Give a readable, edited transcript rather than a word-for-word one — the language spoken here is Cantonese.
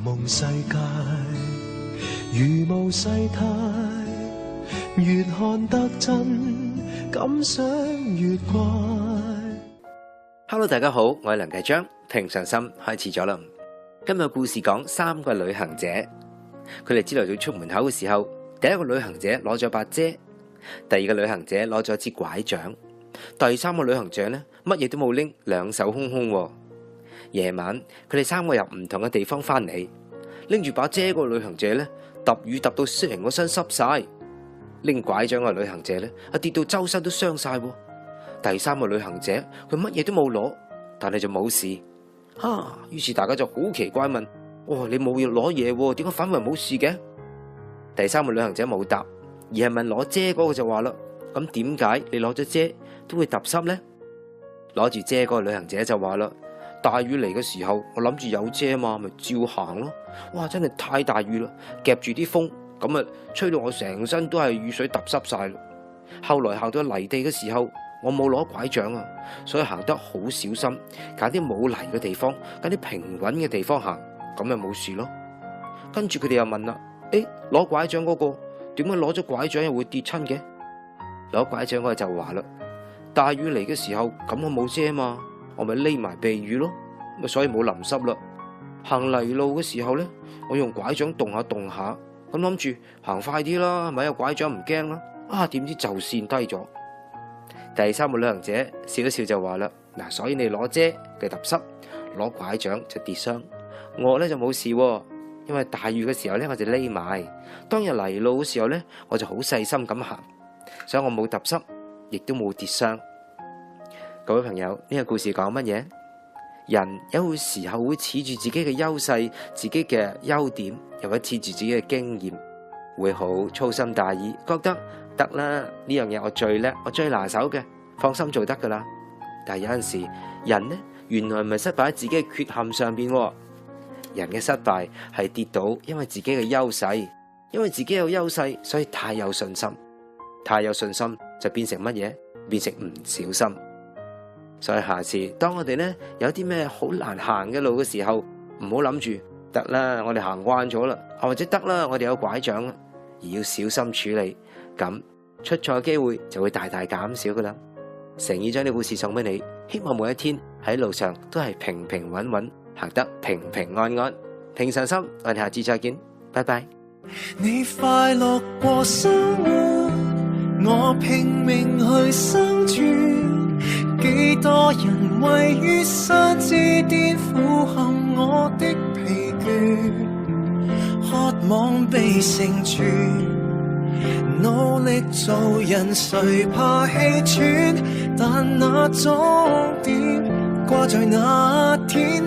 夢世界，如無世態，越看得真，感想越怪。Hello， 大家好，我係梁繼章，平常心開始咗啦。今日故事講三個旅行者，佢哋朝頭早出門口嘅時候，第一個旅行者攞咗把遮，第二個旅行者攞咗支拐杖，第三個旅行者呢，乜嘢都冇拎，兩手空空。夜晚佢哋三個由唔同嘅地方翻嚟，拎住把遮嗰個旅行者呢，揼雨揼到成個身濕晒，拎拐杖嘅旅行者呢，跌到周身都傷晒。第三個旅行者佢乜嘢都冇攞，但係就冇事。於是大家就好奇怪問：你冇要攞嘢，點解反為冇事嘅？第三個旅行者冇答，而係問攞遮嗰個就話啦：咁點解你攞咗遮都會揼濕呢？攞住遮嗰個旅行者就話啦：大雨嚟嘅時候，我諗住有遮嘛，咪照行咯。哇，真係太大雨啦，夾住啲風，咁啊吹到我成身都係雨水揼濕晒啦。後來行到泥地嘅時候，我冇攞拐杖啊，所以行得好小心，揀啲冇泥嘅地方，揀啲平穩嘅地方行，咁咪冇事咯。跟住佢哋又問啦：攞拐杖嗰個點解攞咗拐杖又會跌親嘅？攞拐杖嗰個就話啦：大雨嚟嘅時候，咁我冇遮嘛，我咪匿埋避雨咯，咁所以冇淋濕啦。行泥路嘅時候咧，我用拐杖動下動下，咁諗住行快啲啦，咪有拐杖唔驚啦。點知就跣低咗。第三個旅行者笑一笑就話啦：所以你攞遮嘅揼濕，攞拐杖就跌傷，我咧就冇事，因為大雨嘅時候咧我就匿埋，當日泥路嘅時候咧我就好細心咁行，所以我冇揼濕，亦都冇跌傷。各位朋友，呢個故事講乜嘢？人有時候會恃住自己嘅優勢、自己嘅優點，又或者恃住自己嘅經驗，會好粗心大意，覺得得啦，呢樣嘢我最叻，我最拿手嘅，放心做得噶啦。但係有陣時，人呢，原來唔係失敗喺自己嘅缺陷上邊，人嘅失敗係跌倒，因為自己嘅優勢，因為自己有優勢，所以太有信心，太有信心就變成乜嘢？變成唔小心。所以下次當我哋呢有啲咩好難行嘅路嘅時候，唔好諗住得啦，我哋行慣咗啦，或者得啦，我哋有拐杖啦，而要小心處理，咁出錯嘅機會就會大大減少噶啦。誠意將呢故事送俾你，希望每一天喺路上都係平平穩穩，行得平平安安。平常心，我哋下次再見，拜拜。你快樂過生活，我拼命去生存。幾多人位於山之巔，俯瞰我的疲倦，渴望被成全，努力做人誰怕氣喘，但那終點掛在那天。